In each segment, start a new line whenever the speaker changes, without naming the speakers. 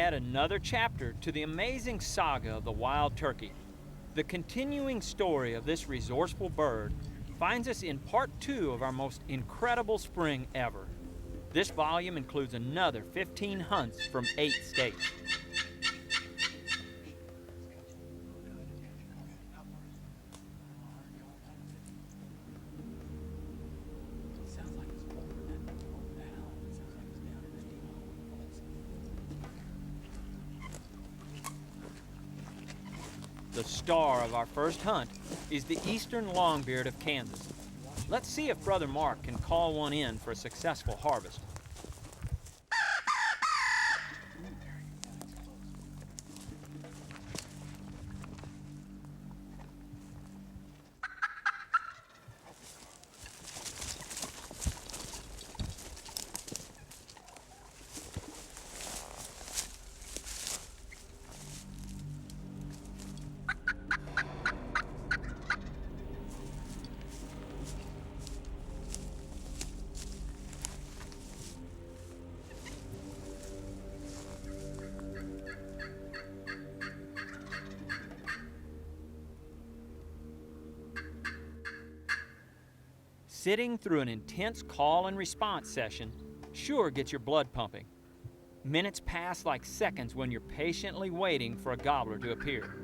add another chapter to the amazing saga of the wild turkey. The continuing story of this resourceful bird finds us in part 2 of our most incredible spring ever. This volume includes another 15 hunts from 8 states. The star of our first hunt is the eastern Longbeard of Kansas. Let's see if Brother Mark can call one in for a successful harvest. Sitting through an intense call and response session sure gets your blood pumping. Minutes pass like seconds when you're patiently waiting for a gobbler to appear.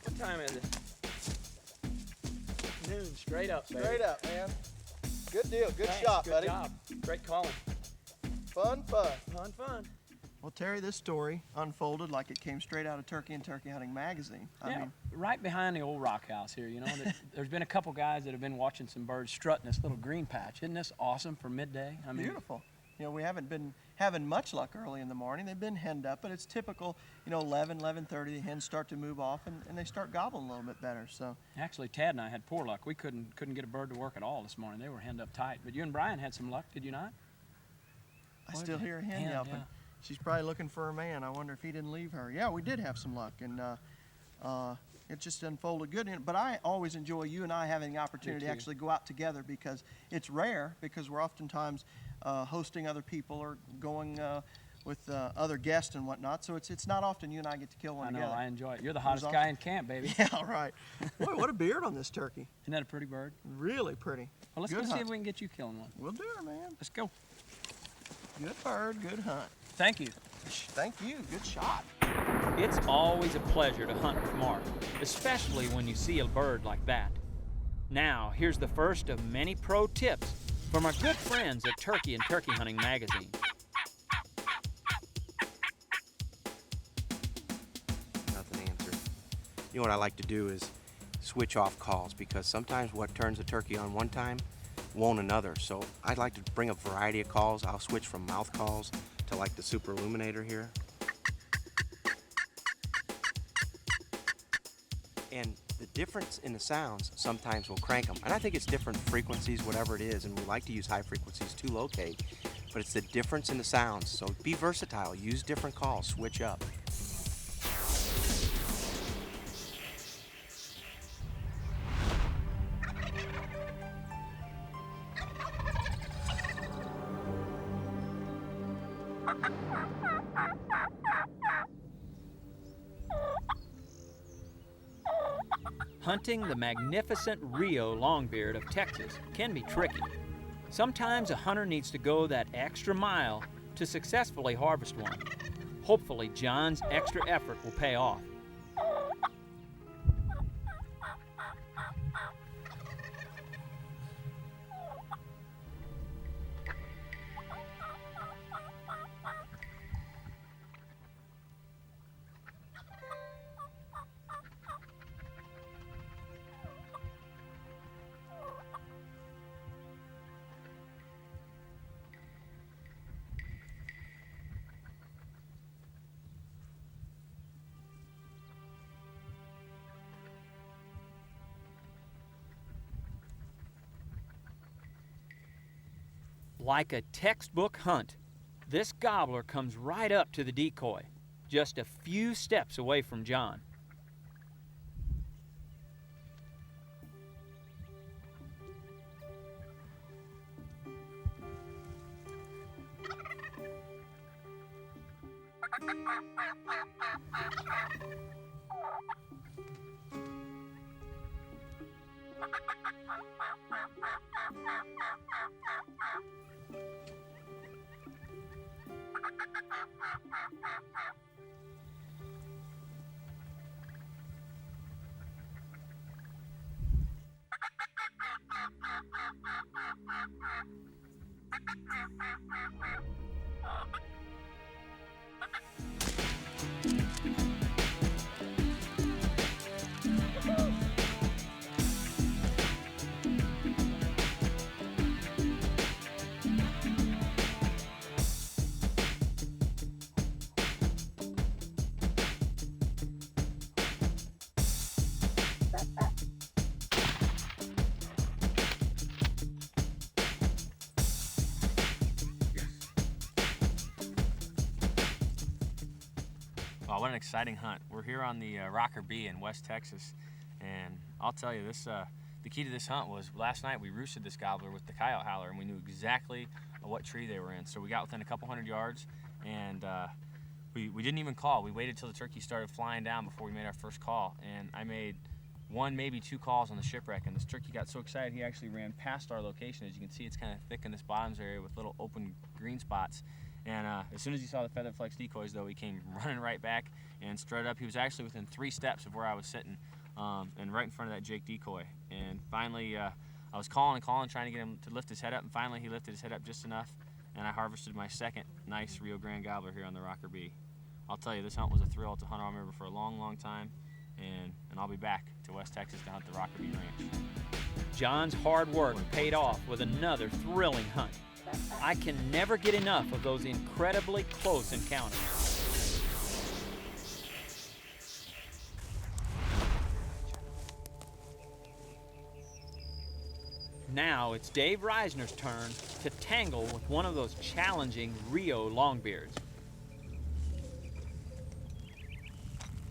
What time is it? Noon, straight up, baby.
Straight up, man. Good deal. Good
Thanks,
shot,
good
buddy.
Job. Great calling.
Fun, fun.
Fun, fun.
Well, Terry, this story unfolded like it came straight out of Turkey and Turkey Hunting magazine. I mean,
right behind the old rock house here, you know. There's been a couple guys that have been watching some birds strutting this little green patch. Isn't this awesome for midday? I mean,
beautiful. You know, we haven't been having much luck early in the morning. They've been henned up, but it's typical, you know, 11:30, the hens start to move off and they start gobbling a little bit better. So
actually, Tad and I had poor luck. We couldn't get a bird to work at all this morning. They were henned up tight. But you and Brian had some luck, did you not?
I still hear a hen yelping.
Yeah.
She's probably looking for a man. I wonder if he didn't leave her. Yeah, we did have some luck, and it just unfolded good. But I always enjoy you and I having the opportunity to actually go out together, because it's rare, because we're oftentimes hosting other people or going with other guests and whatnot. So it's not often you and I get to kill one together.
I know, I enjoy it. You're the hottest guy in camp, baby.
Yeah, right. Boy, what a beard on this turkey.
Isn't that a pretty bird?
Really pretty.
Well, let's go see if we can get you killing one.
We'll do it, man.
Let's go.
Good bird, good hunt.
Thank you.
Thank you. Good shot.
It's always a pleasure to hunt with Mark, especially when you see a bird like that. Now, here's the first of many pro tips from our good friends at Turkey and Turkey Hunting magazine.
Nothing answered. You know what I like to do is switch off calls, because sometimes what turns a turkey on one time won't another. So I'd like to bring a variety of calls. I'll switch from mouth calls to like the super illuminator here. And the difference in the sounds sometimes will crank them. And I think it's different frequencies, whatever it is, and we like to use high frequencies to locate, but it's the difference in the sounds. So be versatile, use different calls, switch up.
Hunting the magnificent Rio Longbeard of Texas can be tricky. Sometimes a hunter needs to go that extra mile to successfully harvest one. Hopefully, John's extra effort will pay off. Like a textbook hunt, this gobbler comes right up to the decoy, just a few steps away from John.
Wow, what an exciting hunt. We're here on the Rocker B in West Texas, and I'll tell you, this the key to this hunt was last night we roosted this gobbler with the coyote howler, and we knew exactly what tree they were in. So we got within a couple hundred yards, and we didn't even call. We waited till the turkey started flying down before we made our first call, and I made one, maybe two calls on the shipwreck, and this turkey got so excited he actually ran past our location. As you can see, it's kind of thick in this bottoms area with little open green spots. And as soon as he saw the feather flex decoys, though, he came running right back and strutted up. He was actually within 3 steps of where I was sitting, and right in front of that Jake decoy. And finally, I was calling, trying to get him to lift his head up, and finally he lifted his head up just enough. and I harvested my second nice Rio Grande gobbler here on the Rocker B. I'll tell you, this hunt was a thrill. It's a hunt I'll remember for a long, long time, and I'll be back to West Texas to hunt the Rocker B Ranch.
John's hard work paid off with another thrilling hunt. I can never get enough of those incredibly close encounters. Now it's Dave Reisner's turn to tangle with one of those challenging Rio Longbeards.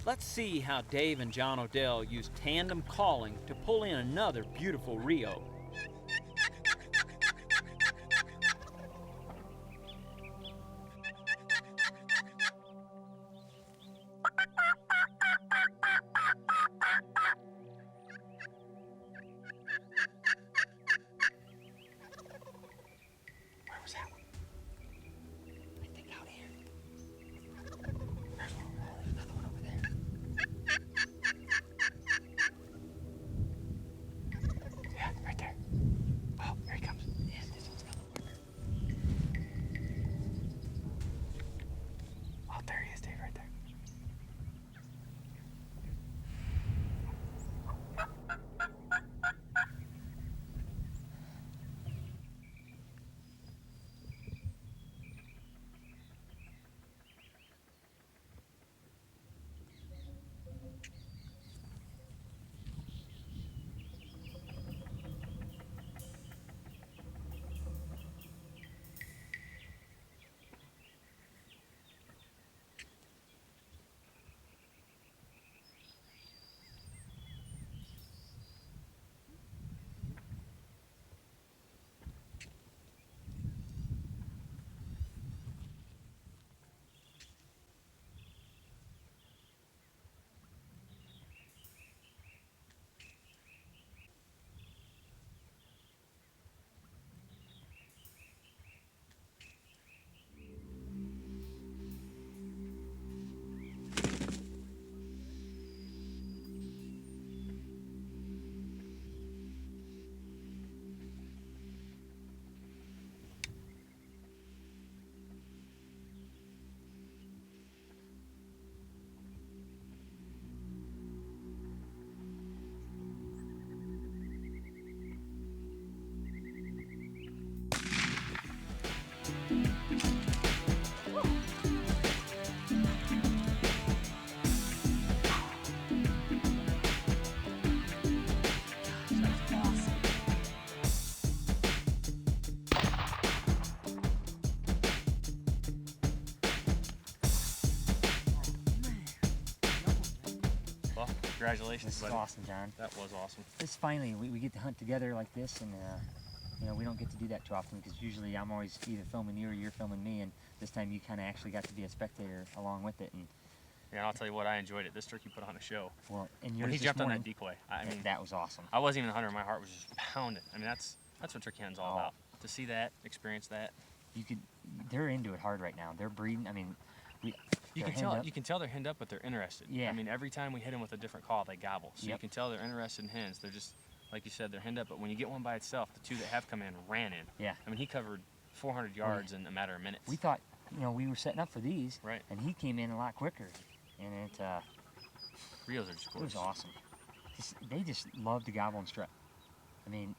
Let's see how Dave and John Odell use tandem calling to pull in another beautiful Rio.
Congratulations,
This is
buddy.
awesome, John.
That was awesome.
This finally, we get to hunt together like this, and you know, we don't get to do that too often because usually I'm always either filming you or you're filming me, and this time you kind of actually got to be a spectator along with it. And
Yeah, and I'll tell you what, I enjoyed it. This turkey put on a show.
well, and yours
When he
this
jumped on
morning,
that decoy, I mean,
that was awesome.
I wasn't even a hunter. My heart was just pounding. I mean, that's what turkey hunting's all
Oh.
about. To see that, experience that.
They're into it hard right now. They're breeding. I mean,
You
they're
can tell.
henned up.
You can tell they're henned up, but they're interested.
Yeah.
I mean, every time we hit them with a different call, they gobble. So you
Yep.
can tell they're interested in hens. They're just, like you said, they're henned up. But when you get one by itself, the two that have come in ran in.
Yeah.
I mean, he covered 400 yards in a matter of minutes.
We thought, you know, we were setting up for these,
Right.
and he came in a lot quicker, and
Rios are just
it
gorgeous.
was awesome. They just love to gobble and strut. I mean,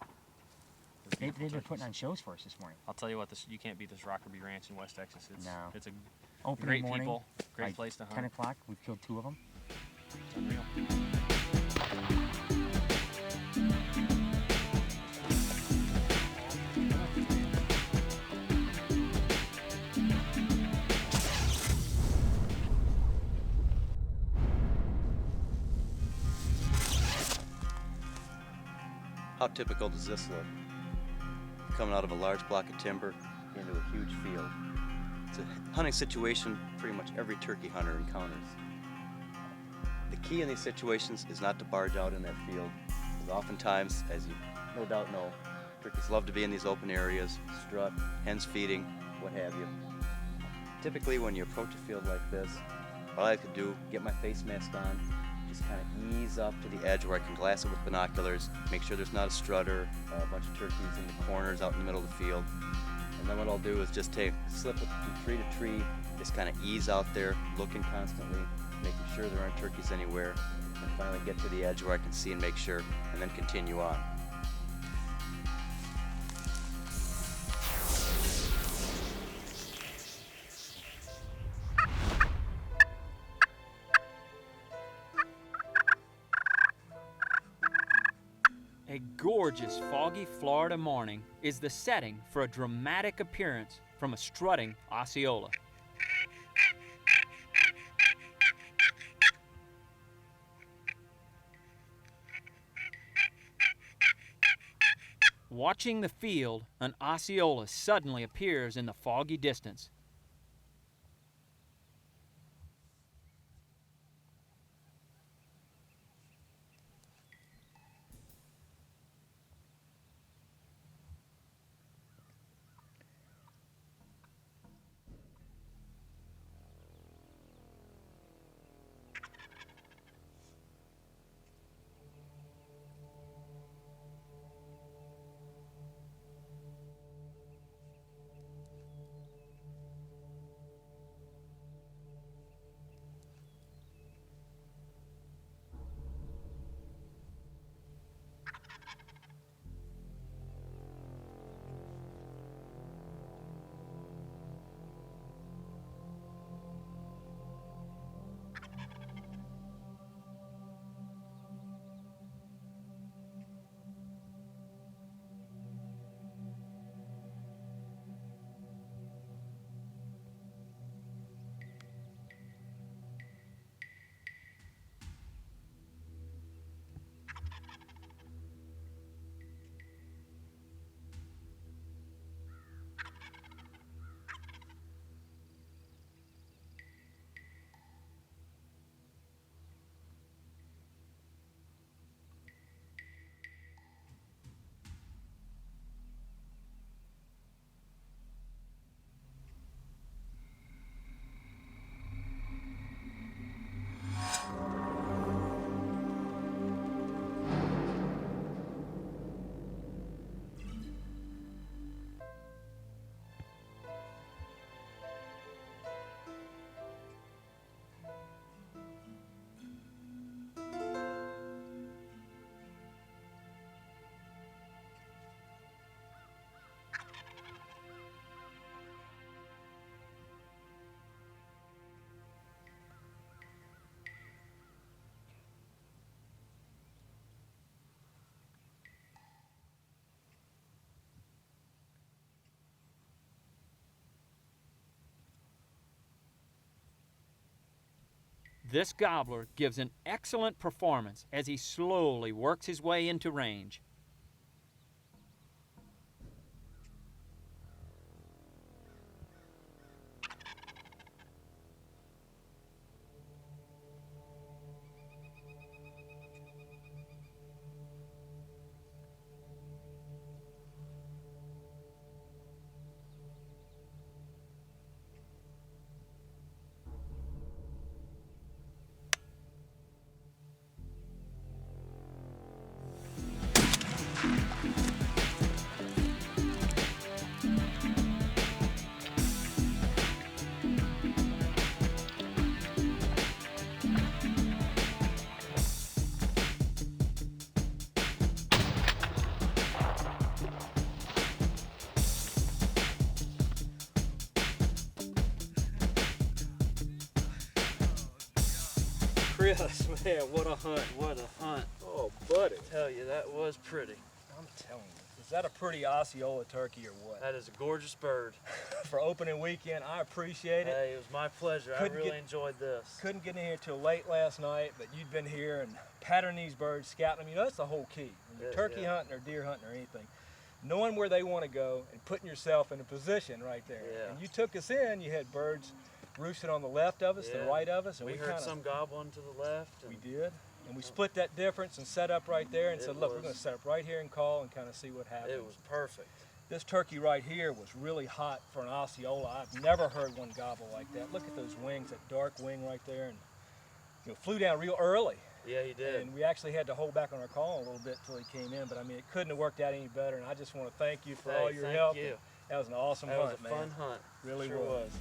They're
they've
beautiful
been putting
turkeys.
on shows for us this morning.
I'll tell you what, you can't beat this Rockerby Ranch in West Texas. It's,
No.
it's a
Opening
great
morning,
people, great
like
place to
10
hunt.
o'clock, we've killed 2 of them.
It's unreal.
How typical does this look? Coming out of a large block of timber into a huge field. It's a hunting situation pretty much every turkey hunter encounters. The key in these situations is not to barge out in that field, because oftentimes, as you no doubt know, turkeys love to be in these open areas, strut, hens feeding, what have you. Typically when you approach a field like this, all I like to do, get my face mask on, Just kind of ease up to the edge where I can glass it with binoculars, make sure there's not a strutter, a bunch of turkeys in the corners out in the middle of the field. And then what I'll do is just slip it from tree to tree, just kind of ease out there, looking constantly, making sure there aren't turkeys anywhere, and finally get to the edge where I can see and make sure, and then continue on.
A gorgeous foggy Florida morning is the setting for a dramatic appearance from a strutting Osceola. Watching the field, an Osceola suddenly appears in the foggy distance. This gobbler gives an excellent performance as he slowly works his way into range.
Rios, man, what a hunt, what a hunt.
Oh, buddy.
Tell you, that was pretty.
I'm telling you. Is that a pretty Osceola turkey or what?
That is a gorgeous bird.
For opening weekend, I appreciate it.
Hey, it was my pleasure. I really enjoyed this.
Couldn't get in here till late last night, but you'd been here and patterning these birds, scouting them. You know, that's the whole key. When you're turkey hunting or deer hunting or anything, knowing where they want to go and putting yourself in a position right there.
Yeah.
And you took us in, you had birds roosted on the left of us, the right of us. And
we heard some gobbling to the left.
We did. And we split that difference and set up right there and said, look, we're going to set up right here and call and kind of see what happens.
It was perfect.
This turkey right here was really hot for an Osceola. I've never heard one gobble like that. Look at those wings, that dark wing right there. And flew down real early.
Yeah, he did.
And we actually had to hold back on our call a little bit till he came in, but I mean, it couldn't have worked out any better, and I just want to thank you for all your
thank
help.
you.
That was an awesome
That
hunt,
was a
man.
fun hunt.
Really
Sure
was.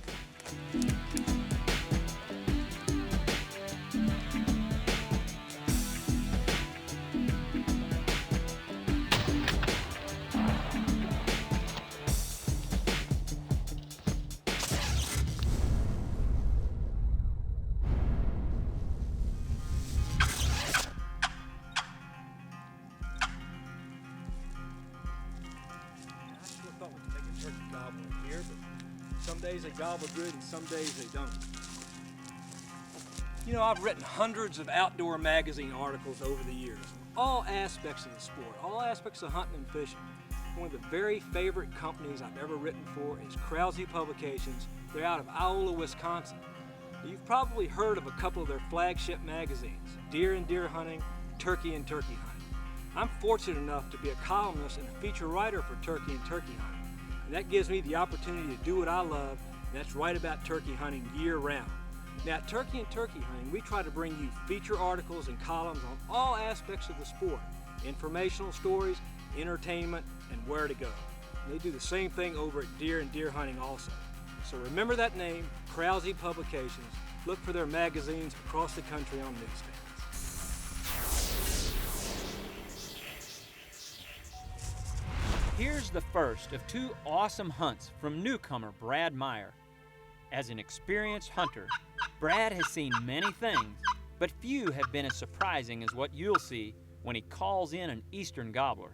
I sure thought we could make a turkey gobbler here, but some days they gobble good and some days they don't. You know, I've written hundreds of outdoor magazine articles over the years, all aspects of the sport, all aspects of hunting and fishing. One of the very favorite companies I've ever written for is Krause Publications. They're out of Iola, Wisconsin. You've probably heard of a couple of their flagship magazines, Deer and Deer Hunting, Turkey and Turkey Hunting. I'm fortunate enough to be a columnist and a feature writer for Turkey and Turkey Hunting. And that gives me the opportunity to do what I love, and that's write about turkey hunting year-round. Now at Turkey and Turkey Hunting, we try to bring you feature articles and columns on all aspects of the sport, informational stories, entertainment, and where to go. And they do the same thing over at Deer and Deer Hunting also. So remember that name, Krause Publications. Look for their magazines across the country on newsstands.
Here's the first of two awesome hunts from newcomer Brad Meyer. As an experienced hunter, Brad has seen many things, but few have been as surprising as what you'll see when he calls in an eastern gobbler.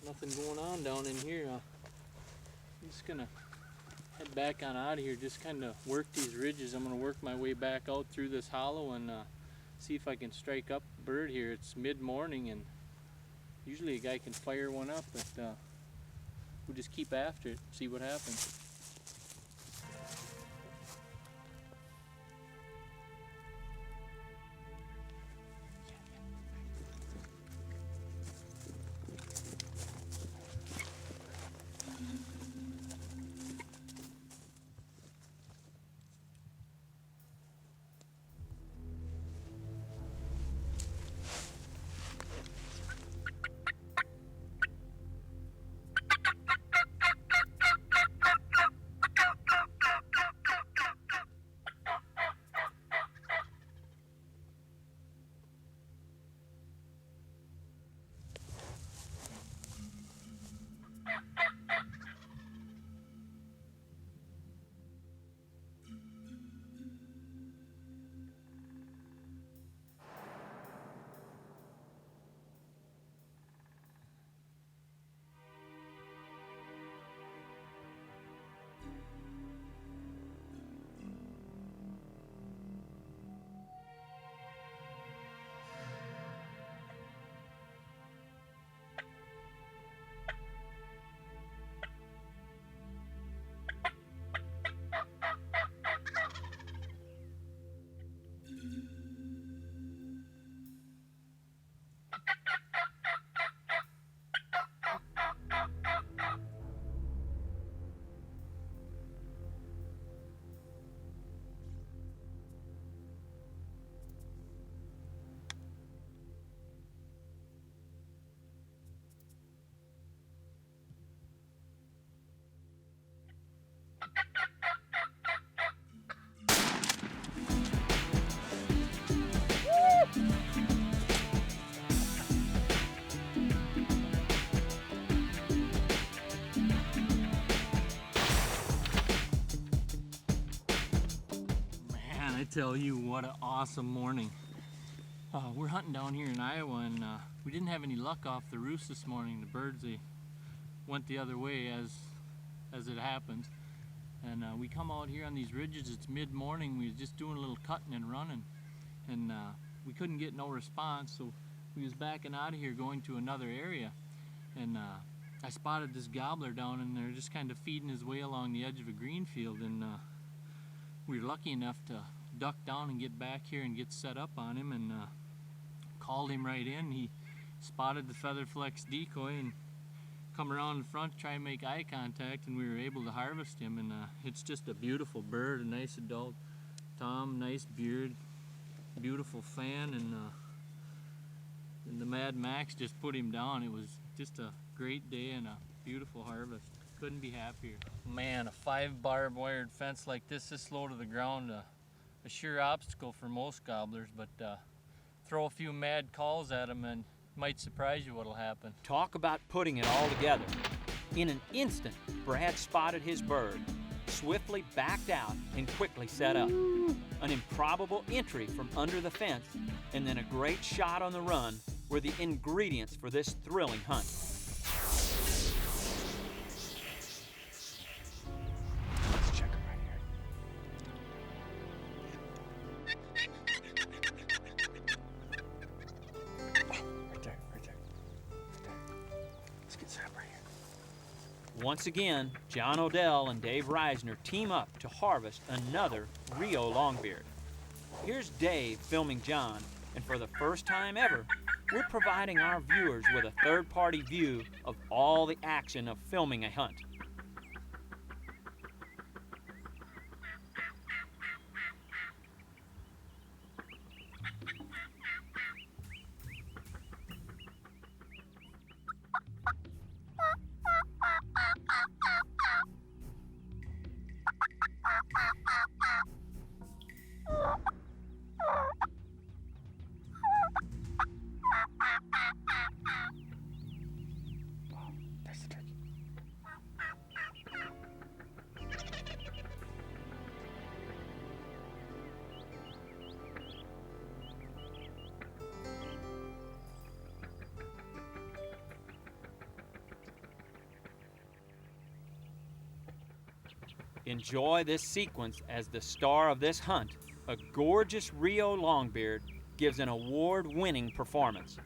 Nothing going on down in here. I'm just gonna head back on out of here, just kind of work these ridges. I'm gonna work my way back out through this hollow and see if I can strike up a bird here. It's mid-morning and usually a guy can fire one up, but we'll just keep after it, see what happens. Tell you what an awesome morning. We're hunting down here in Iowa and we didn't have any luck off the roost this morning. The birds, they went the other way as it happens, and we come out here on these ridges. It's mid-morning. We was just doing a little cutting and running, and we couldn't get no response, so we was backing out of here going to another area, and I spotted this gobbler down in there just kind of feeding his way along the edge of a green field, and we were lucky enough to duck down and get back here and get set up on him, and called him right in. He spotted the feather flex decoy and come around in front to try and make eye contact, and we were able to harvest him. And it's just a beautiful bird, a nice adult Tom, nice beard, beautiful fan, and the Mad Max just put him down. It was just a great day and a beautiful harvest. Couldn't be happier. Man, a 5 barbed wired fence like this low to the ground, a sure obstacle for most gobblers, but throw a few mad calls at them and might surprise you what'll happen.
Talk about putting it all together. In an instant, Brad spotted his bird, swiftly backed out, and quickly set up. An improbable entry from under the fence, and then a great shot on the run were the ingredients for this thrilling hunt.
Let's check him right here. Right there, right there. Let's get set up right here.
Once again, John Odell and Dave Reisner team up to harvest another Rio Longbeard. Here's Dave filming John, and for the first time ever, we're providing our viewers with a third-party view of all the action of filming a hunt.
There's the turkey.
Enjoy this sequence as the star of this hunt, a gorgeous Rio Longbeard, gives an award-winning performance.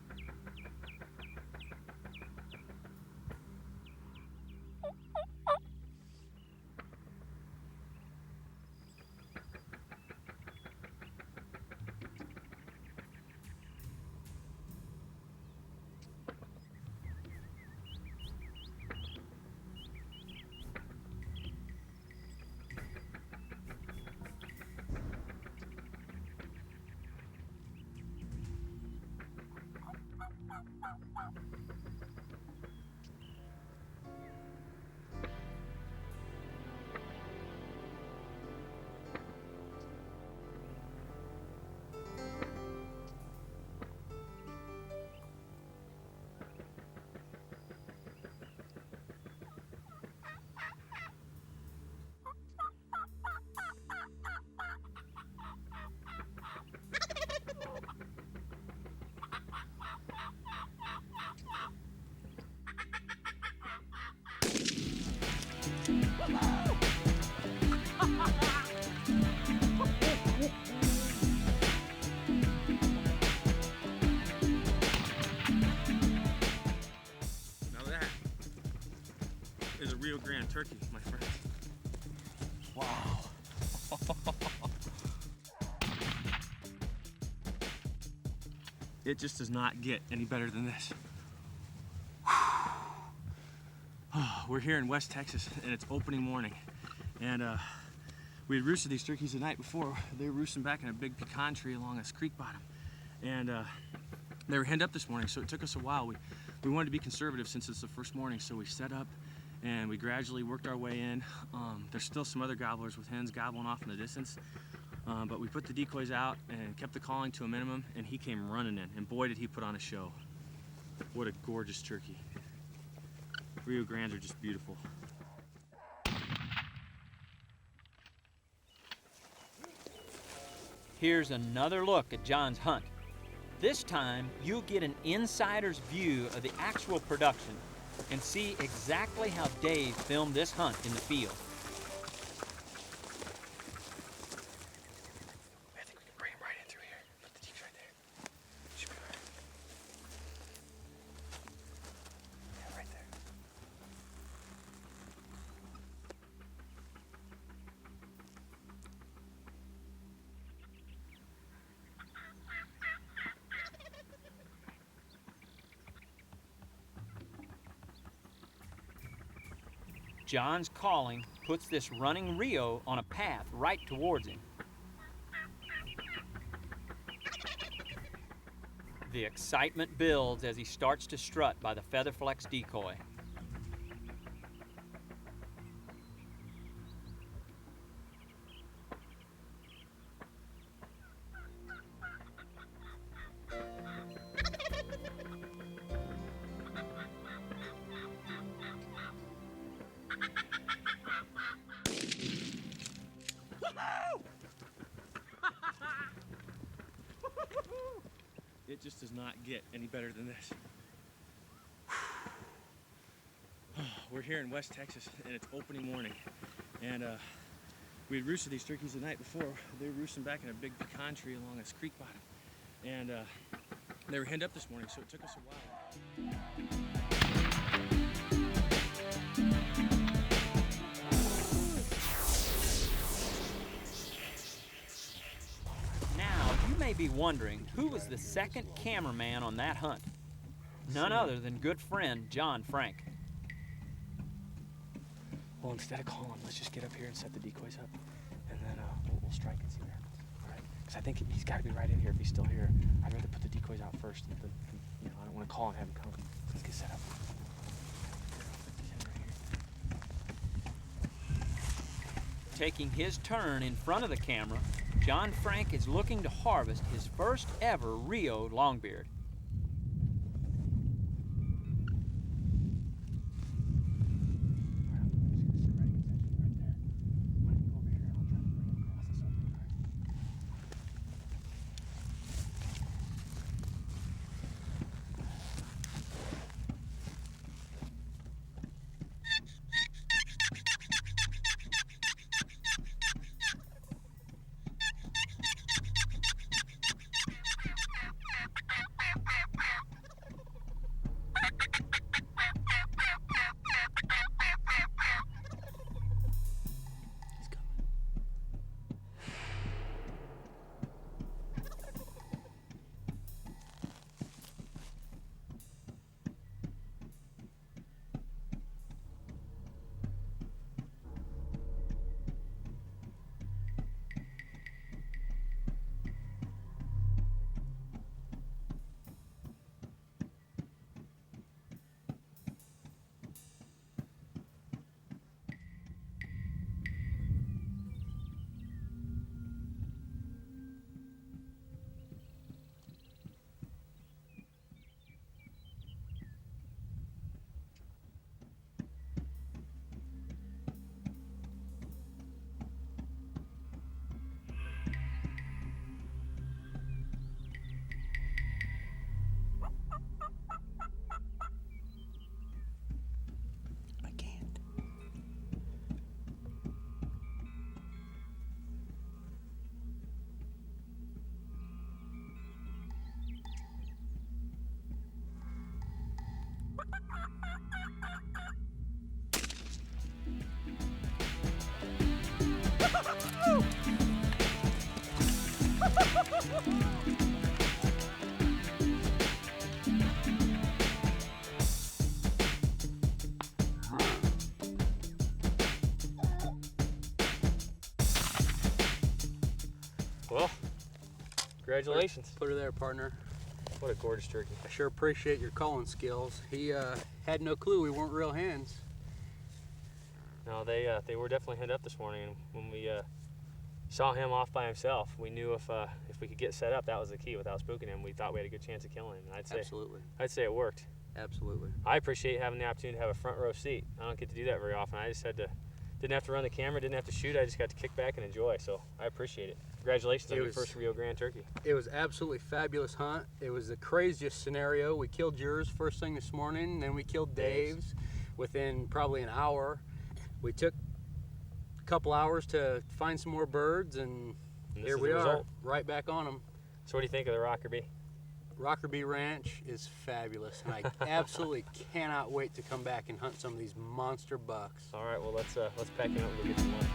Now that is a Rio Grande turkey, my friends. Wow. It just does not get any better than this. We're here in West Texas and it's opening morning. And we had roosted these turkeys the night before. They were roosting back in a big pecan tree along this creek bottom. And they were henned up this morning, so it took us a while. We wanted to be conservative since it's the first morning, so we set up and we gradually worked our way in. There's still some other gobblers with hens gobbling off in the distance. But we put the decoys out and kept the calling to a minimum, and he came running in, and boy did he put on a show. What a gorgeous turkey. Rio Grandes are just beautiful.
Here's another look at John's hunt. This time, you'll get an insider's view of the actual production and see exactly how Dave filmed this hunt in the field.
I think we can bring him right in through here. Put the decoys right there. Should be all right. Yeah, right there.
John's calling puts this running Rio on a path right towards him. The excitement builds as he starts to strut by the Featherflex decoy.
It just does not get any better than this. We're here in West Texas, and it's opening morning. And we had roosted these turkeys the night before. They were roosting back in a big pecan tree along this creek bottom. And they were henned up this morning, so it took us a while.
May be wondering who was the second cameraman on that hunt. None other than good friend John Frank.
Well, instead of calling, let's just get up here and set the decoys up, and then we'll strike and see what happens. All right? Because I think he's got to be right in here if he's still here. I'd rather put the decoys out first, than you know, I don't want to call and have him come. Let's get set up.
Taking his turn in front of the camera, John Frank is looking to harvest his first ever Rio Longbeard.
Well, congratulations.
Put her there, partner.
What a gorgeous turkey.
I sure appreciate your calling skills. He had no clue we weren't real hens.
No, they were definitely henned up this morning, and when we saw him off by himself, we knew if we could get set up, that was the key. Without spooking him, we thought we had a good chance of killing him. And I'd say it worked.
Absolutely.
I appreciate having the opportunity to have a front row seat. I don't get to do that very often. I just didn't have to run the camera, didn't have to shoot. I just got to kick back and enjoy. So I appreciate it. Congratulations on your first Rio Grande turkey.
It was absolutely fabulous hunt. It was the craziest scenario. We killed yours first thing this morning, then we killed Dave's within probably an hour. We took a couple hours to find some more birds, and here we are, right back on them.
So what do you think of the Rocker Bee?
Rocker Bee Ranch is fabulous, and I absolutely cannot wait to come back and hunt some of these monster bucks.
All right, well let's pack it up and go get some lunch.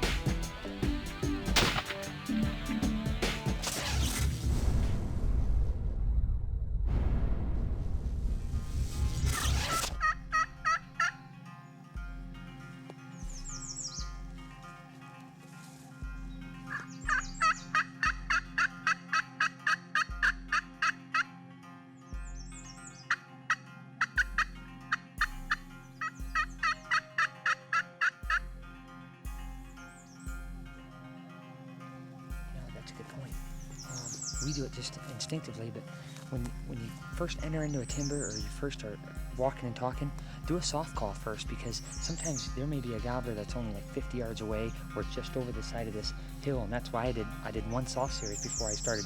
we do it just instinctively, but when you first enter into a timber or you first start walking and talking, do a soft call first, because sometimes there may be a gobbler that's only like 50 yards away or just over the side of this hill, and that's why I did one soft series before I started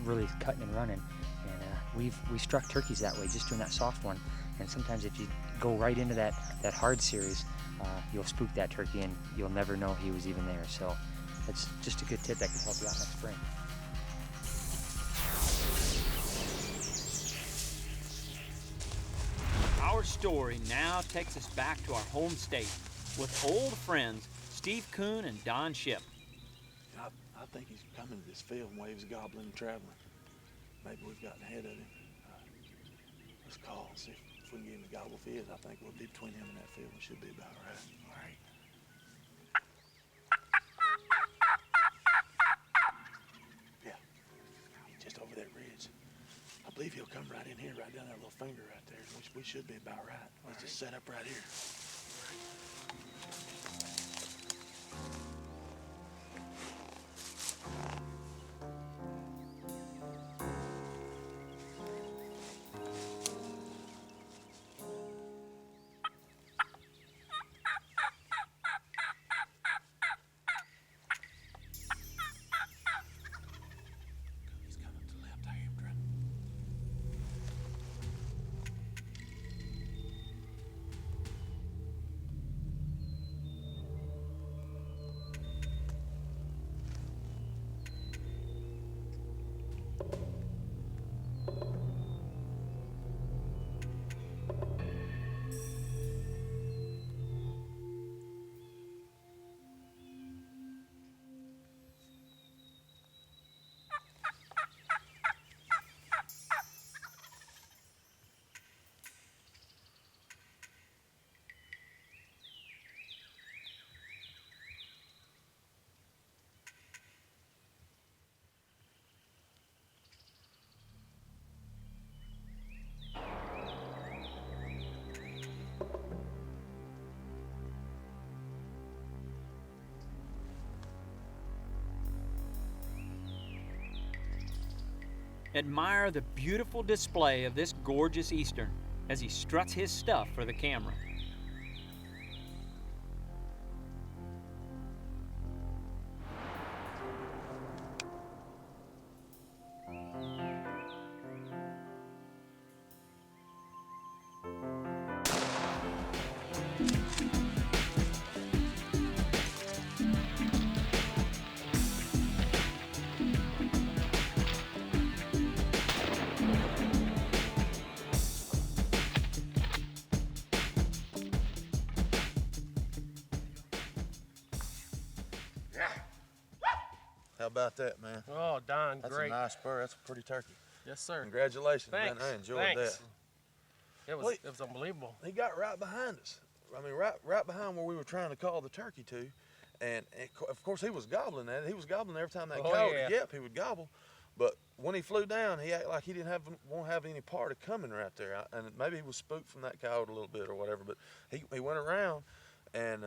really cutting and running. And we struck turkeys that way, just doing that soft one. And sometimes if you go right into that hard series, you'll spook that turkey and you'll never know he was even there. So it's just a good tip that can help you out next spring.
Our story now takes us back to our home state with old friends Steve Kuhn and Don Ship.
I think he's coming to this field while he was gobbling and traveling. Maybe we've gotten ahead of him. Let's call and see if we can get him to gobble. If he is, I think we'll be between him and that field. We should be about all right. All right. Yeah, just over that ridge. I believe he'll come right in here, right down that little finger right there. We should be about right. Let's just set up right here.
Admire the beautiful display of this gorgeous eastern as he struts his stuff for the camera.
How about that, man?
Oh, Don,
That's
great.
a nice spur. That's a pretty turkey.
Yes, sir.
Congratulations,
Thanks.
man. I enjoyed
Thanks.
that.
It was unbelievable.
He got right behind us. I mean, right behind where we were trying to call the turkey to. And of course, he was gobbling at it. He was gobbling every time that cow would yelp, he would gobble. But when he flew down, he acted like he didn't want to have any part of coming right there. And maybe he was spooked from that coyote a little bit or whatever. But he went around, and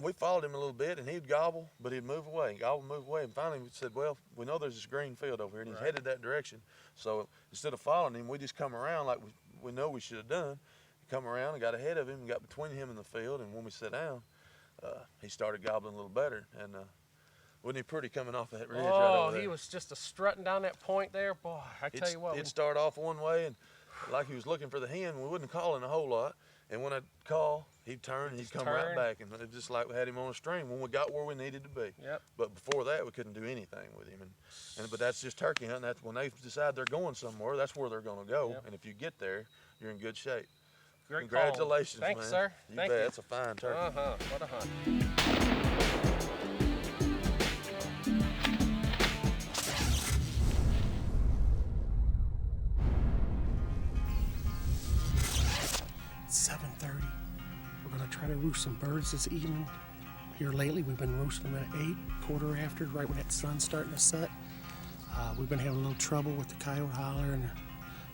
we followed him a little bit, and he'd gobble, but he'd move away, gobble, move away. And finally we said, well, we know there's this green field over here, and he's headed that direction. So instead of following him, we just come around like we know we should have done. Come around and got ahead of him and got between him and the field. And when we sat down, he started gobbling a little better. And wasn't he pretty coming off that ridge right over there?
He was just strutting down that point there. Boy, I tell you what.
He'd start off one way, and like he was looking for the hen. We wasn't calling a whole lot. And when I'd call, he'd turn and he'd come right back. And it just like we had him on a string when we got where we needed to be.
Yep.
But before that, we couldn't do anything with him. But that's just turkey hunting. That's when they decide they're going somewhere, that's where they're going to go. Yep. And if you get there, you're in good shape.
Great
Congratulations,
call. Thanks,
man.
sir.
You
Thank
bet.
you.
That's a fine turkey.
What a hunt.
It's 7:30. We're gonna try to roost some birds this evening. Here lately, we've been roosting them at 8, quarter after, right when that sun's starting to set. We've been having a little trouble with the coyote holler and the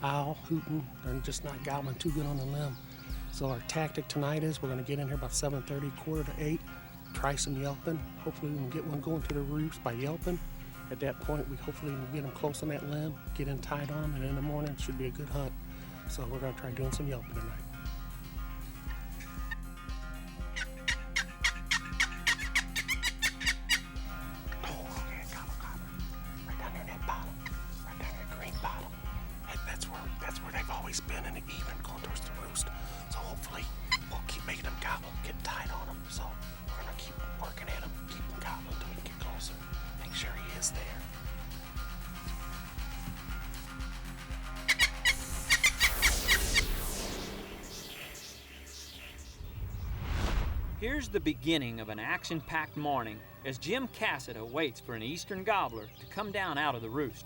owl hooting. They're just not gobbling too good on the limb. So our tactic tonight is we're gonna get in here about 7:30, quarter to 8, try some yelping. Hopefully we can get one going to the roost by yelping. At that point, we hopefully can get them close on that limb, get in tight on them, and in the morning it should be a good hunt. So we're going to try doing some yelping tonight. That's where they've always been in the evening, going towards the roost. So hopefully we'll keep making them gobble, get tight on them. So we're gonna keep working at them, keep them gobbling until we can get closer. Make sure he is there.
Here's the beginning of an action-packed morning as Jim Cassida waits for an eastern gobbler to come down out of the roost.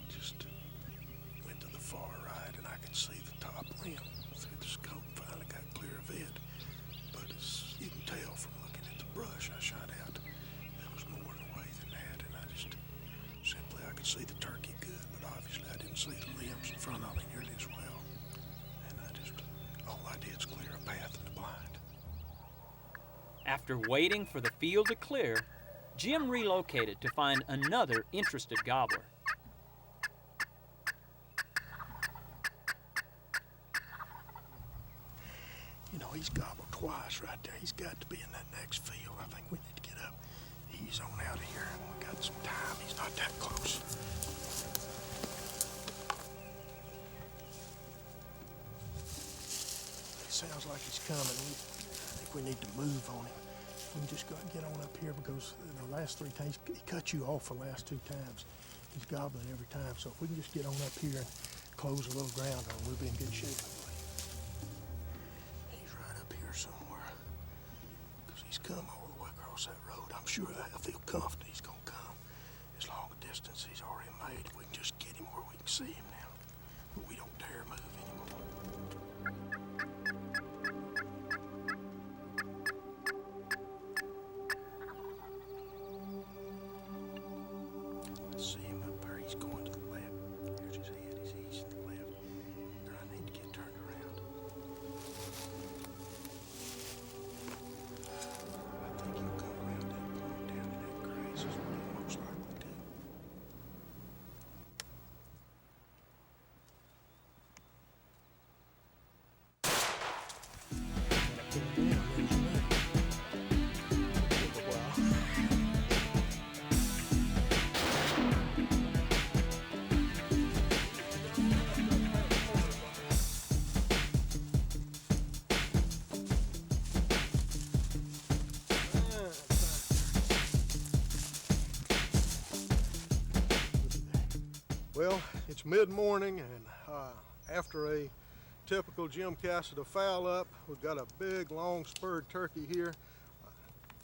Just went to the far right and I could see the top limb through the scope. Finally got clear of it. But as you can tell from looking at the brush I shot out, there was more in the way than that. And I just simply, I could see the turkey good, but obviously I didn't see the limbs in front of me nearly as well. And all I did is clear a path in the blind.
After waiting for the field to clear, Jim relocated to find another interested gobbler.
You know, he's gobbled twice right there. He's got to be in that next field. I think we need to get up, ease on out of here. We got some time. He's not that close. It sounds like he's coming. I think we need to move on him. We can just go and get on up here because the last 3 times, he cut you off the last 2 times. He's gobbling every time. So if we can just get on up here and close a little ground on him, we'll be in good shape. He's right up here somewhere because he's come all the way across that road. I'm sure I feel confident he's going to come. As long a distance he's already made, if we can just get him where we can see him now. But we don't dare move anymore. See him up there, he's going to the left. Here's his head, he's east to the left. There, I need to get turned around. I think he'll come around that point down in that grass is what he'll most likely do. Well, it's mid-morning, and after a typical Jim Cassida foul up, we've got a big, long spurred turkey here.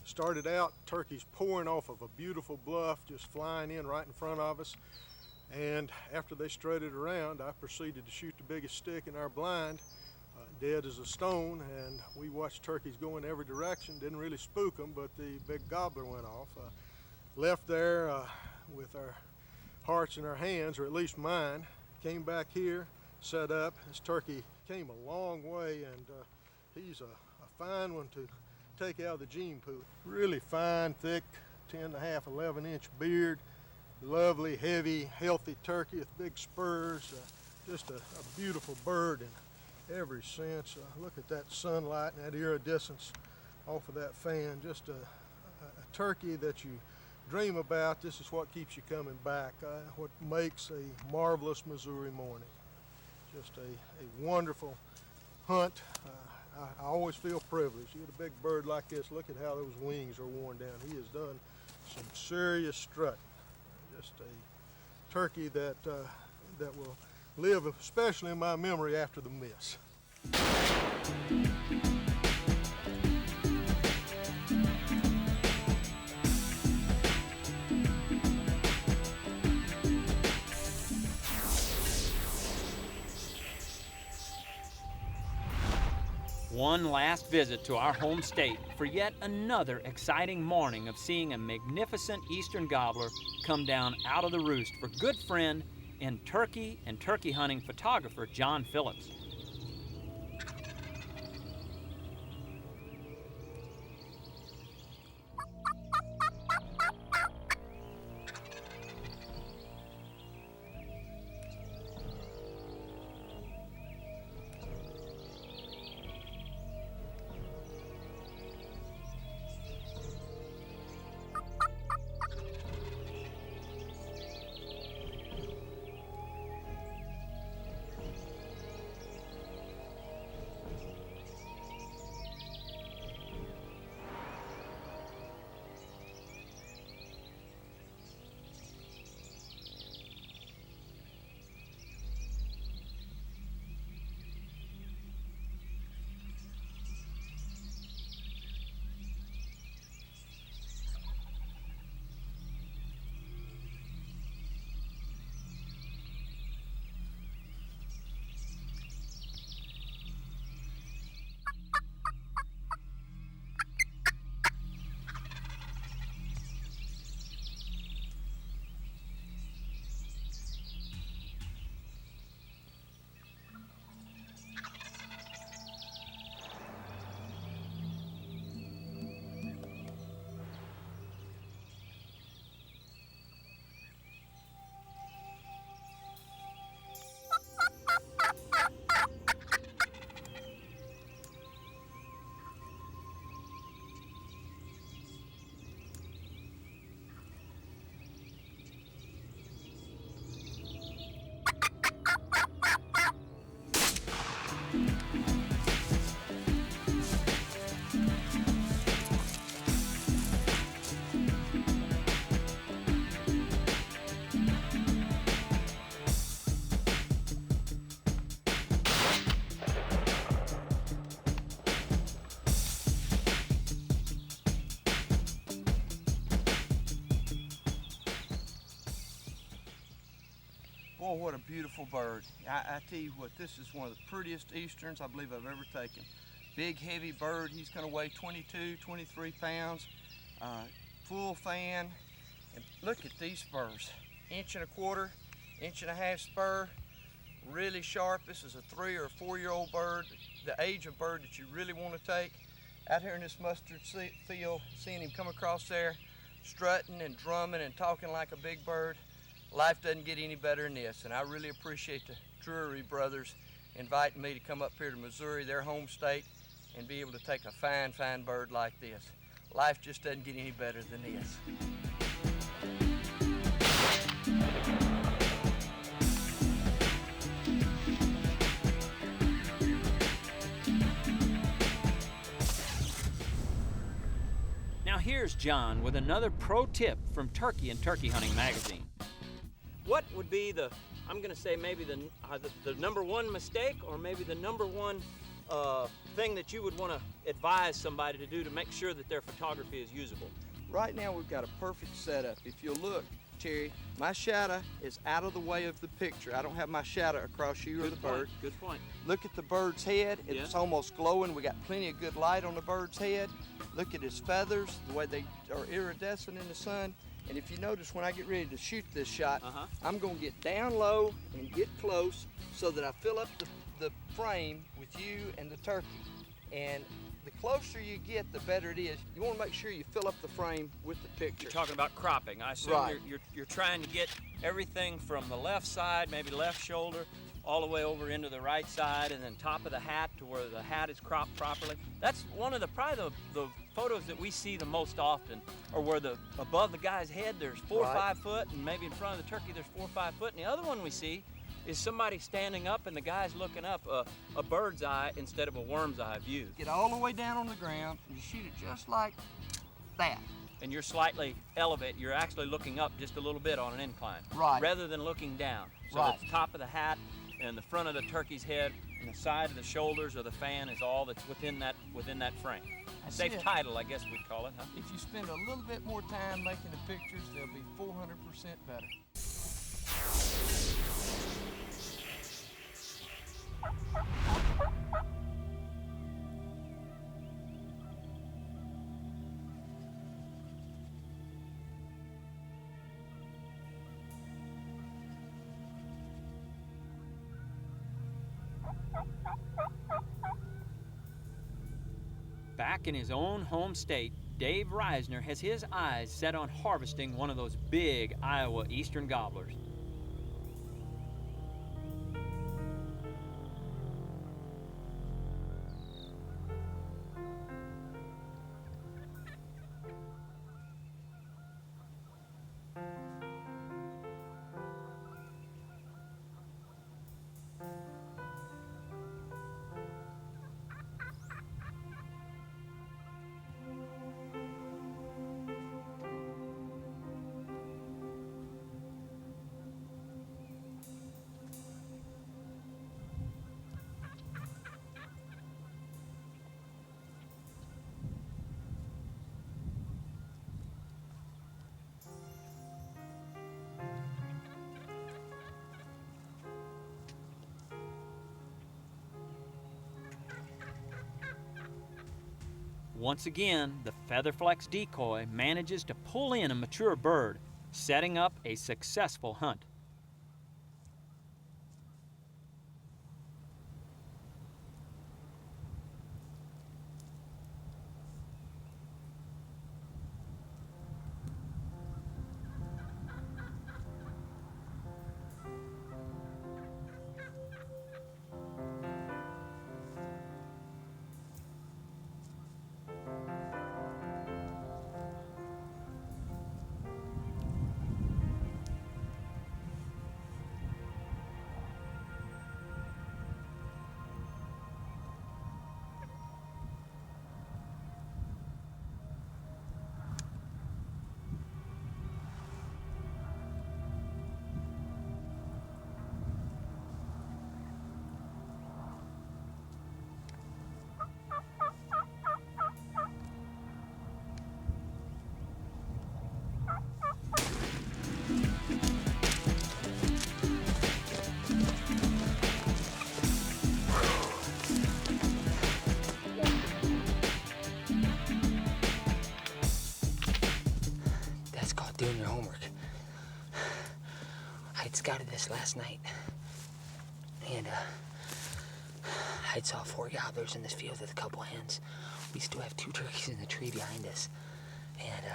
Started out, turkey's pouring off of a beautiful bluff, just flying in right in front of us. And after they strutted around, I proceeded to shoot the biggest stick in our blind, dead as a stone, and we watched turkeys go in every direction. Didn't really spook them, but the big gobbler went off. Left there with our hearts in our hands, or at least mine. Came back here, set up. This turkey came a long way, and he's a fine one to take out of the gene pool. Really fine, thick, 10.5, 11-inch beard. Lovely, heavy, healthy turkey with big spurs. Just a beautiful bird, and
every sense. Look at that sunlight and that iridescence off of that fan. Just a turkey that you dream about. This is what keeps you coming back. What makes a marvelous Missouri morning. Just a wonderful hunt. I always feel privileged. You get a big bird like this, look at how those wings are worn down. He has done some serious strutting. Just a turkey that will live, especially in my memory after the miss.
One last visit to our home state for yet another exciting morning of seeing a magnificent eastern gobbler come down out of the roost for good friend and turkey hunting photographer John Phillips.
Boy, what a beautiful bird. I tell you what, this is one of the prettiest easterns I believe I've ever taken. Big, heavy bird. He's going to weigh 22, 23 pounds. Full fan. And look at these spurs. 1.25 inch, 1.5 spur. Really sharp. This is a 3 or 4 year old bird. The age of bird that you really want to take. Out here in this mustard field, seeing him come across there, strutting and drumming and talking like a big bird. Life doesn't get any better than this, and I really appreciate the Drury brothers inviting me to come up here to Missouri, their home state, and be able to take a fine, fine bird like this. Life just doesn't get any better than this.
Now here's John with another pro tip from Turkey and Turkey Hunting Magazine. What would be the, I'm gonna say maybe the number one mistake, or maybe the number one thing that you would wanna advise somebody to do to make sure that their photography is usable?
Right now we've got a perfect setup. If you'll look, Terry, my shadow is out of the way of the picture. I don't have my shadow across you or the bird.
Good point.
Look at the bird's head. It's almost glowing. We got plenty of good light on the bird's head. Look at his feathers, the way they are iridescent in the sun. And if you notice, when I get ready to shoot this shot, I'm gonna get down low and get close so that I fill up the frame with you and the turkey. And the closer you get, the better it is. You wanna make sure you fill up the frame with the picture.
You're talking about cropping. I assume
Right.
you're trying to get everything from the left side, maybe left shoulder, all the way over into the right side, and then top of the hat to where the hat is cropped properly. That's one of probably the photos that we see the most often, or where above the guy's head there's 4 or 5 foot, and maybe in front of the turkey there's 4 or 5 foot. And the other one we see is somebody standing up and the guy's looking up, a bird's eye instead of a worm's eye view.
Get all the way down on the ground and you shoot it just like that.
And you're slightly elevated, you're actually looking up just a little bit on an incline.
Right.
Rather than looking down. So
Right.
the top of the hat and the front of the turkey's head and the side of the shoulders or the fan is all that's within that frame.
That's
Safe
it.
title, I guess we'd call it, huh?
If you spend a little bit more time making the pictures, they'll be 400% better.
Back in his own home state, Dave Reisner has his eyes set on harvesting one of those big Iowa eastern gobblers. Once again, the Featherflex decoy manages to pull in a mature bird, setting up a successful hunt.
Doing your homework. I'd scouted this last night, and I saw 4 gobblers in this field with a couple hens. We still have 2 turkeys in the tree behind us, and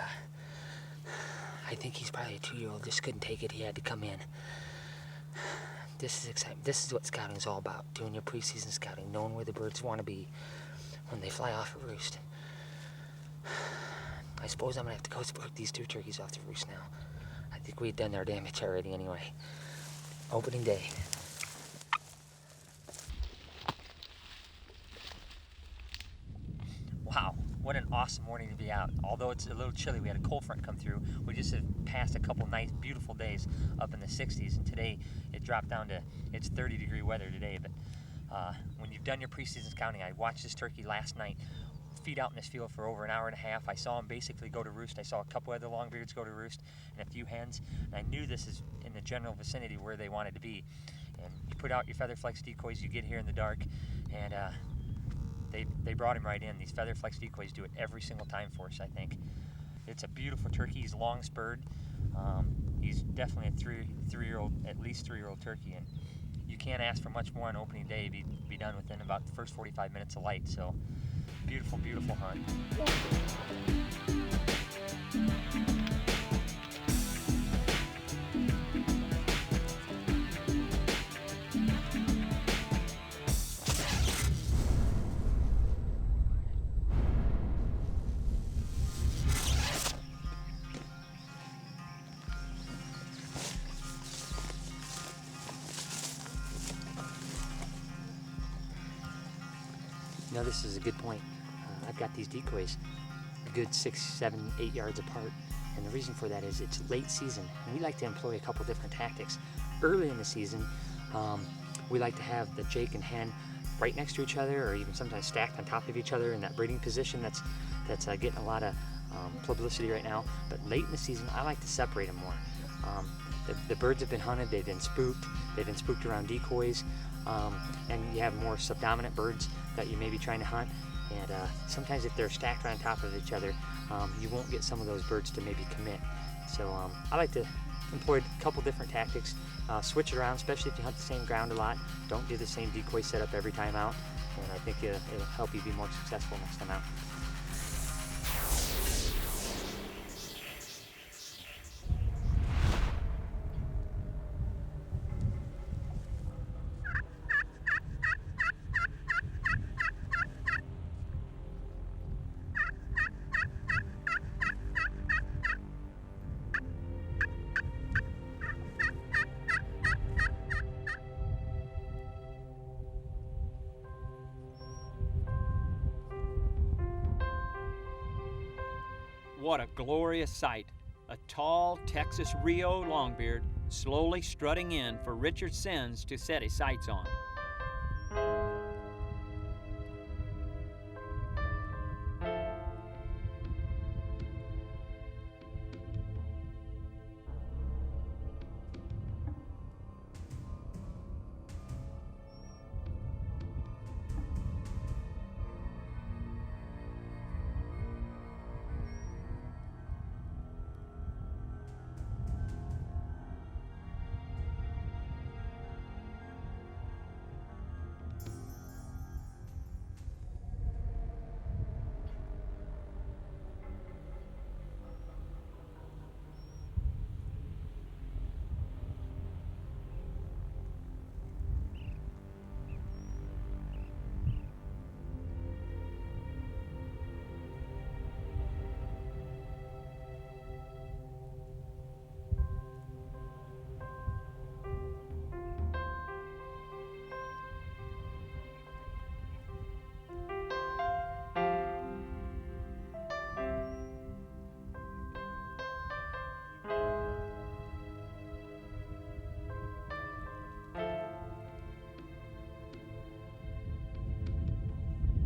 I think he's probably a 2-year-old. Just couldn't take it. He had to come in. This is exciting. This is what scouting is all about. Doing your preseason scouting, knowing where the birds want to be when they fly off a roost. I suppose I'm gonna have to go split these 2 turkeys off the roost now. I think we've done our damage already anyway. Opening day.
Wow, what an awesome morning to be out. Although it's a little chilly, we had a cold front come through. We just have passed a couple nice, beautiful days up in the 60s, and today it dropped down to, it's 30-degree weather today. But when you've done your preseason scouting, I watched this turkey last night feed out in this field for over an hour and a half. I saw him basically go to roost. I saw a couple other Longbeards go to roost and a few hens, and I knew this is in the general vicinity where they wanted to be. And you put out your Featherflex decoys, you get here in the dark, and they brought him right in. These Featherflex decoys do it every single time for us, I think. It's a beautiful turkey. He's long spurred. He's definitely a three-year-old, at least 3-year-old turkey, and you can't ask for much more on opening day. Be done within about the first 45 minutes of light. So beautiful, beautiful hunt.
know, this is a good point. I've got these decoys a good 6, 7, 8 yards apart. And the reason for that is it's late season, and we like to employ a couple different tactics. Early in the season, we like to have the Jake and hen right next to each other, or even sometimes stacked on top of each other in that breeding position that's getting a lot of publicity right now. But late in the season, I like to separate them more. The birds have been hunted, they've been spooked around decoys, and you have more subdominant birds that you may be trying to hunt. And sometimes if they're stacked on top of each other, you won't get some of those birds to maybe commit. So I like to employ a couple different tactics, switch it around, especially if you hunt the same ground a lot. Don't do the same decoy setup every time out, and I think it'll help you be more successful next time out.
What a glorious sight. A tall Texas Rio Longbeard slowly strutting in for Richard Sens to set his sights on.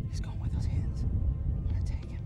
He's going with those hens. I'm gonna take him.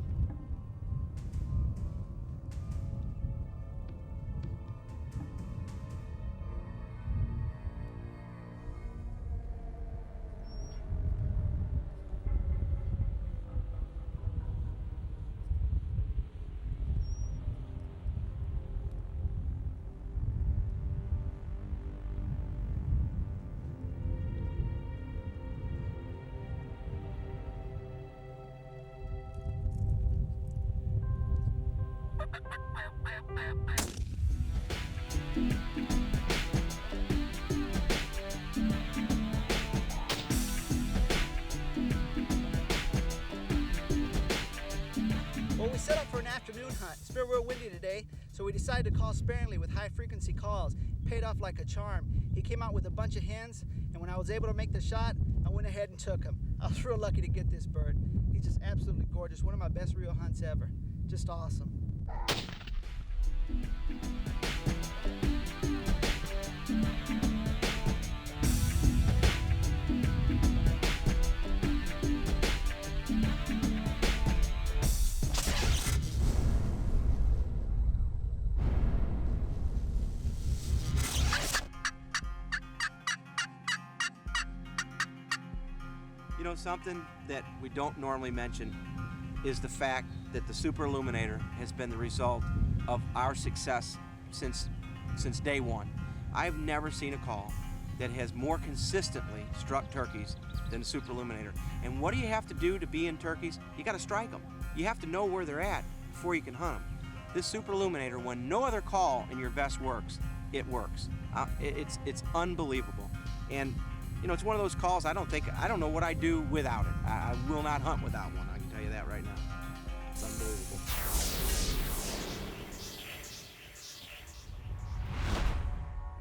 Well, we set up for an afternoon hunt. It's been real windy today, so we decided to call sparingly with high-frequency calls. It paid off like a charm. He came out with a bunch of hens, and when I was able to make the shot, I went ahead and took him. I was real lucky to get this bird. He's just absolutely gorgeous. One of my best Rio hunts ever. Just awesome.
You know, something that we don't normally mention is the fact that the Super Illuminator has been the result of our success since day one. I've never seen a call that has more consistently struck turkeys than the Super Illuminator. And what do you have to do to be in turkeys? You got to strike them. You have to know where they're at before you can hunt them. This Super Illuminator, when no other call in your vest works, it works. It's unbelievable. And you know, it's one of those calls I don't know what I'd do without it. I will not hunt without one, I can tell you that right now. It's unbelievable.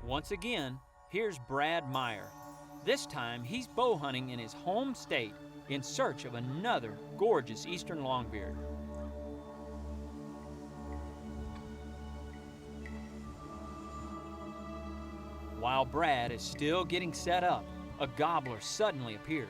Once again, here's Brad Meyer. This time, he's bow hunting in his home state in search of another gorgeous eastern longbeard. While Brad is still getting set up, a gobbler suddenly appears.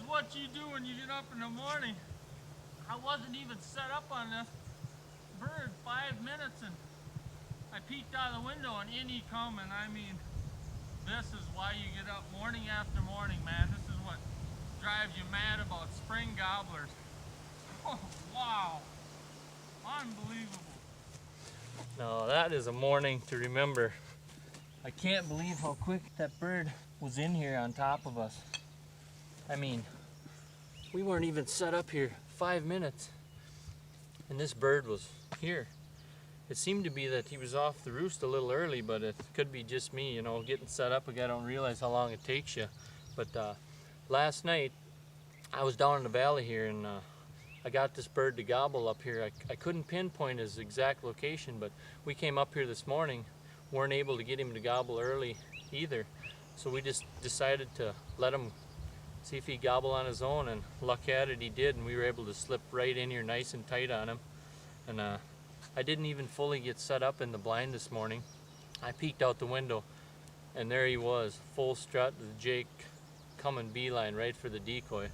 What you do when you get up in the morning. I wasn't even set up on this bird 5 minutes, and I peeked out the window and in he come, and I mean, this is why you get up morning after morning, man. This is what drives you mad about spring gobblers. Oh, wow. Unbelievable. Now that is a morning to remember. I can't believe how quick that bird was in here on top of us. I mean, we weren't even set up here 5 minutes, and this bird was here. It seemed to be that he was off the roost a little early, but it could be just me, you know, getting set up. I don't realize how long it takes you. But last night, I was down in the valley here, and I got this bird to gobble up here. I couldn't pinpoint his exact location, but we came up here this morning, weren't able to get him to gobble early either. So we just decided to let him see if he'd gobble on his own, and luck at it he did, and we were able to slip right in here nice and tight on him. And I didn't even fully get set up in the blind this morning. I peeked out the window, and there he was, full strut with Jake coming beeline right for the decoy.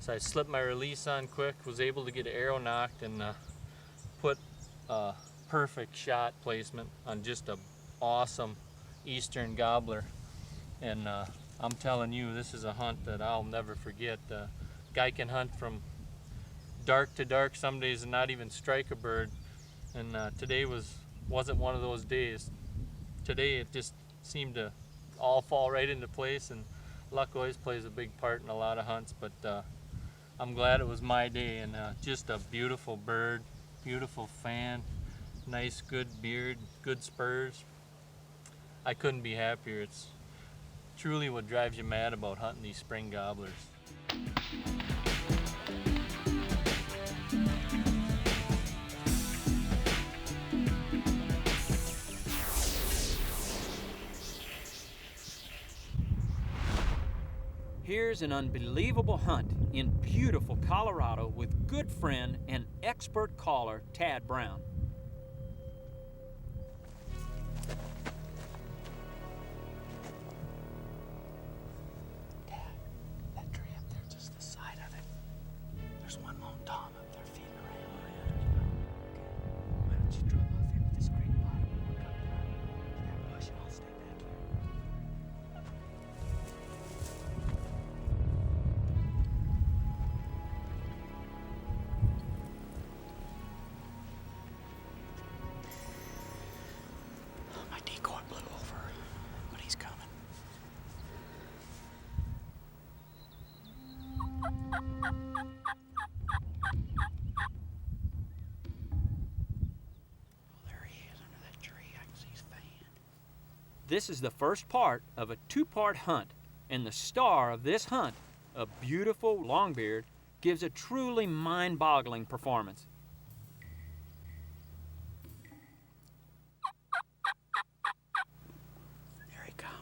So I slipped my release on quick, was able to get an arrow knocked, and put a perfect shot placement on just a awesome eastern gobbler. And I'm telling you, this is a hunt that I'll never forget. Guy can hunt from dark to dark some days and not even strike a bird. And today wasn't one of those days. Today it just seemed to all fall right into place, and luck always plays a big part in a lot of hunts, but I'm glad it was my day. And just a beautiful bird, beautiful fan, nice good beard, good spurs. I couldn't be happier. It's truly what drives you mad about hunting these spring gobblers.
Here's an unbelievable hunt in beautiful Colorado with good friend and expert caller Tad Brown.
That tree up there, just the side of it. There's one lone Tom up there feeding around. Why don't you drop off into this creek bottom and look up there? That bush, and I'll stay back here.
This is the first part of a two-part hunt, and the star of this hunt, a beautiful Longbeard, gives a truly mind-boggling performance.
Here he comes.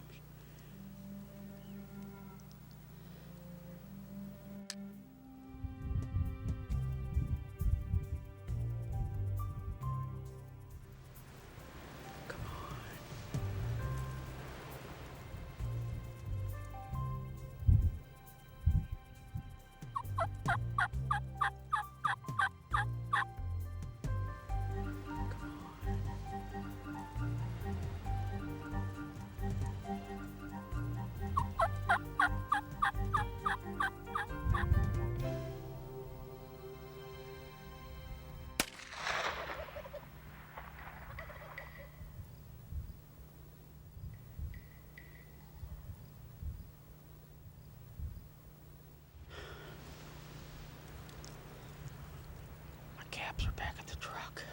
Caps are back at the truck.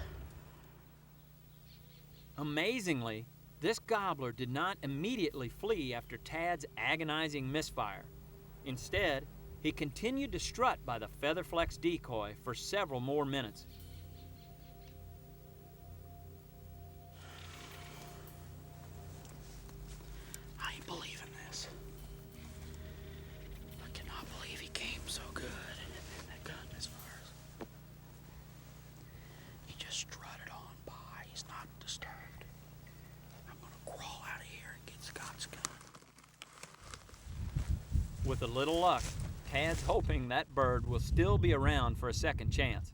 Amazingly, this gobbler did not immediately flee after Tad's agonizing misfire. Instead, he continued to strut by the Featherflex decoy for several more minutes.
I ain't believing this. I cannot believe he came so good and that gun misfires. He just strutted on by. He's not disturbed. I'm gonna crawl out of here and get Scott's gun.
With a little luck, Tad's hoping that bird will still be around for a second chance.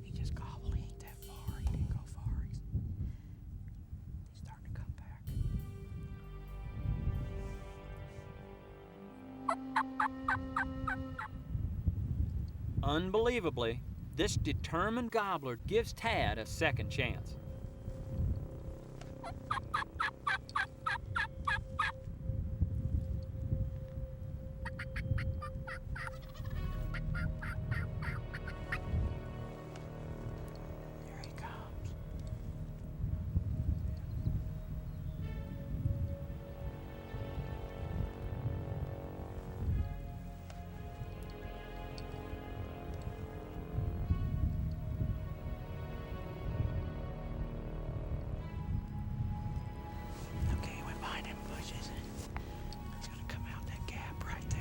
He just gobbled. He ain't that far. He didn't go far. He's starting to come back.
Unbelievably, this determined gobbler gives Tad a second chance.
Here he comes. Okay, he went behind them bushes. He's gonna come out that gap right there.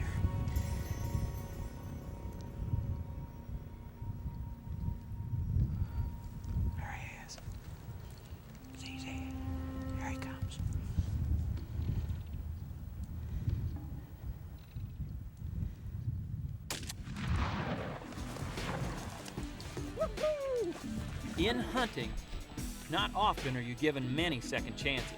There he is. It's easy. Here he comes.
In hunting, not often are you given many second chances.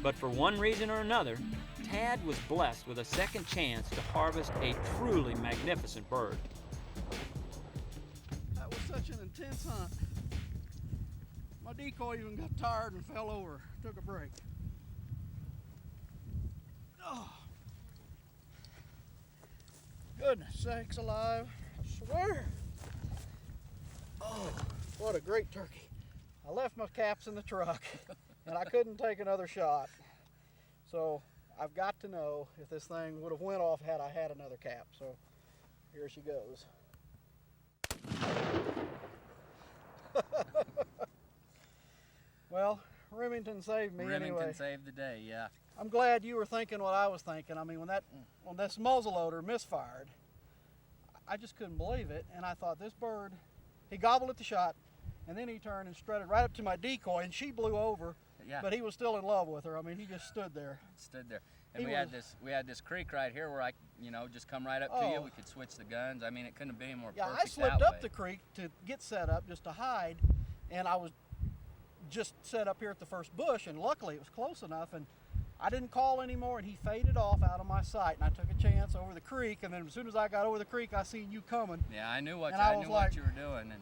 But for one reason or another, Tad was blessed with a second chance to harvest a truly magnificent bird.
That was such an intense hunt. My decoy even got tired and fell over. Took a break. Oh. Goodness sakes alive. I swear. Oh, what a great turkey. I left my caps in the truck and I couldn't take another shot. So I've got to know if this thing would have went off had I had another cap. So here she goes. Well, Remington saved me
Remington
anyway.
saved the day, yeah.
I'm glad you were thinking what I was thinking. I mean, when this muzzleloader misfired, I just couldn't believe it. And I thought, this bird, he gobbled at the shot, and then he turned and strutted right up to my decoy, and she blew over.
Yeah.
But he was still in love with her. I mean, he just stood there.
Stood there. And we had this creek right here where I, just come right up to you. We could switch the guns. I mean, it couldn't have been any more perfect.
Yeah, I slipped
that
up
way.
the creek to get set up just to hide, and I was just set up here at the first bush, and luckily it was close enough, and I didn't call anymore, and he faded off out of my sight, and I took a chance over the creek, and then as soon as I got over the creek, I seen you coming.
Yeah, I knew what
what
you were doing, and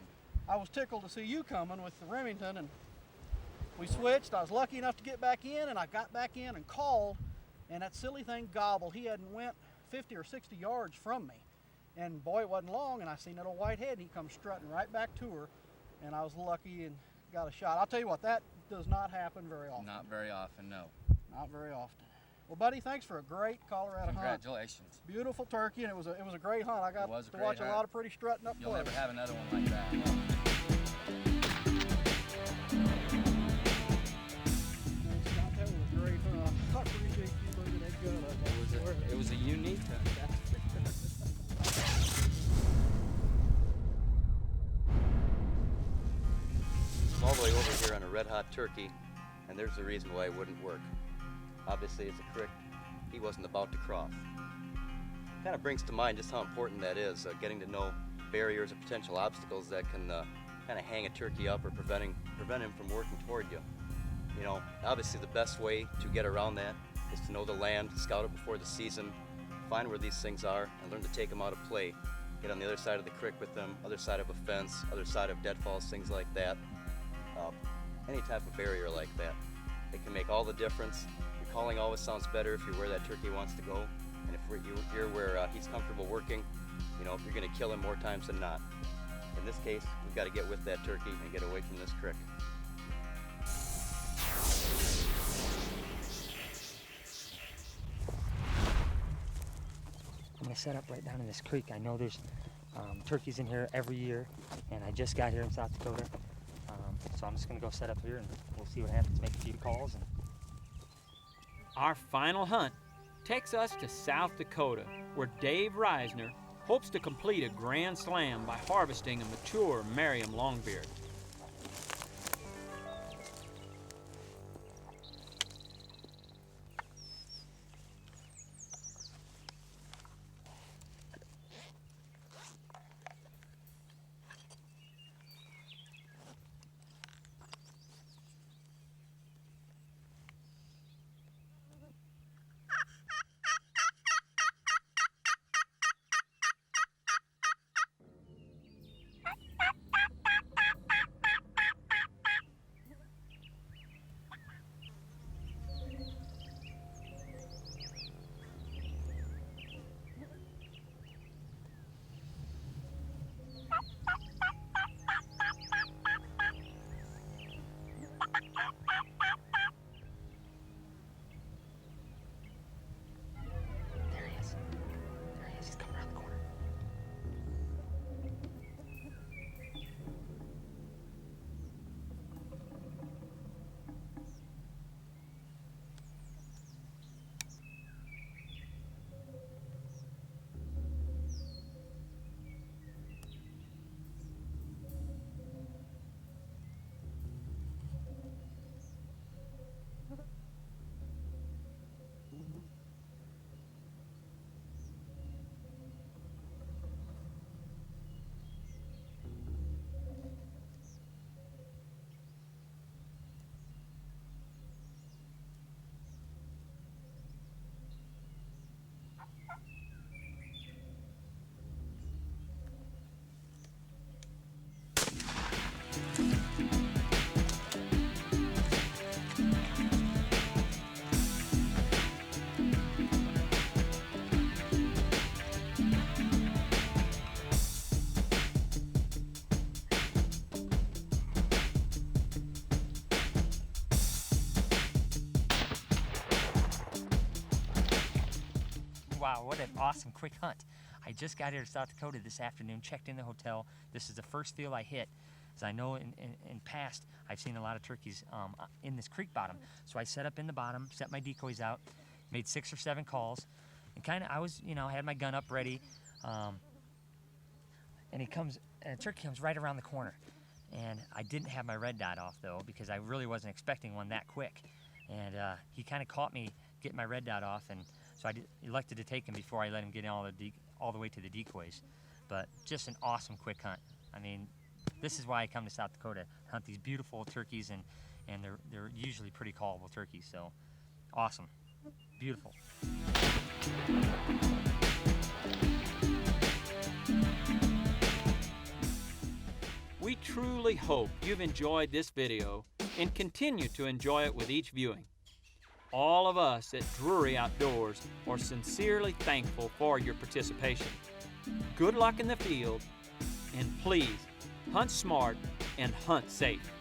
I was tickled to see you coming with the Remington, and we switched. I was lucky enough to get back in, and I got back in and called, and that silly thing gobbled. He hadn't went 50 or 60 yards from me, and boy, it wasn't long, and I seen that old white head, and he come strutting right back to her, and I was lucky and got a shot. I'll tell you what, that does not happen very often.
not very often, no.
Not very often. Well, buddy, thanks for a great Colorado hunt.
Congratulations.
Beautiful turkey, and it was a great hunt. I got
was a
to
great
watch
hunt.
a lot of pretty strutting up
You'll
close.
never have another one like that.
Scott, that was a great hunt. I appreciate you bringing that gun up.
It was a unique hunt.
I'm all the way over here on a red hot turkey, and there's the reason why it wouldn't work. Obviously, it's a creek he wasn't about to cross. Kind of brings to mind just how important that is, getting to know barriers or potential obstacles that can kind of hang a turkey up or prevent him from working toward you. Obviously the best way to get around that is to know the land, scout it before the season, find where these things are, and learn to take them out of play. Get on the other side of the creek with them, other side of a fence, other side of deadfalls, things like that. Any type of barrier like that. It can make all the difference. Your calling always sounds better if you're where that turkey wants to go, and if you're where he's comfortable working, you're going to kill him more times than not. In this case, we've got to get with that turkey and get away from this creek.
I'm gonna set up right down in this creek. I know there's turkeys in here every year, and I just got here in South Dakota. So I'm just gonna go set up here and we'll see what happens, make a few calls.
Our final hunt takes us to South Dakota, where Dave Reisner hopes to complete a grand slam by harvesting a mature Merriam Longbeard.
Wow, what an awesome quick hunt. I just got here to South Dakota this afternoon, checked in the hotel. This is the first field I hit. As I know in past, I've seen a lot of turkeys in this creek bottom. So I set up in the bottom, set my decoys out, made 6 or 7 calls, and I had my gun up ready. And a turkey comes right around the corner. And I didn't have my red dot off though, because I really wasn't expecting one that quick. And he kind of caught me get my red dot off, and so I elected to take him before I let him get all the way to the decoys. But just an awesome quick hunt. I mean, this is why I come to South Dakota, hunt these beautiful turkeys, and they're usually pretty callable turkeys. So awesome, beautiful.
We truly hope you've enjoyed this video and continue to enjoy it with each viewing. All of us at Drury Outdoors are sincerely thankful for your participation. Good luck in the field, and please, hunt smart and hunt safe.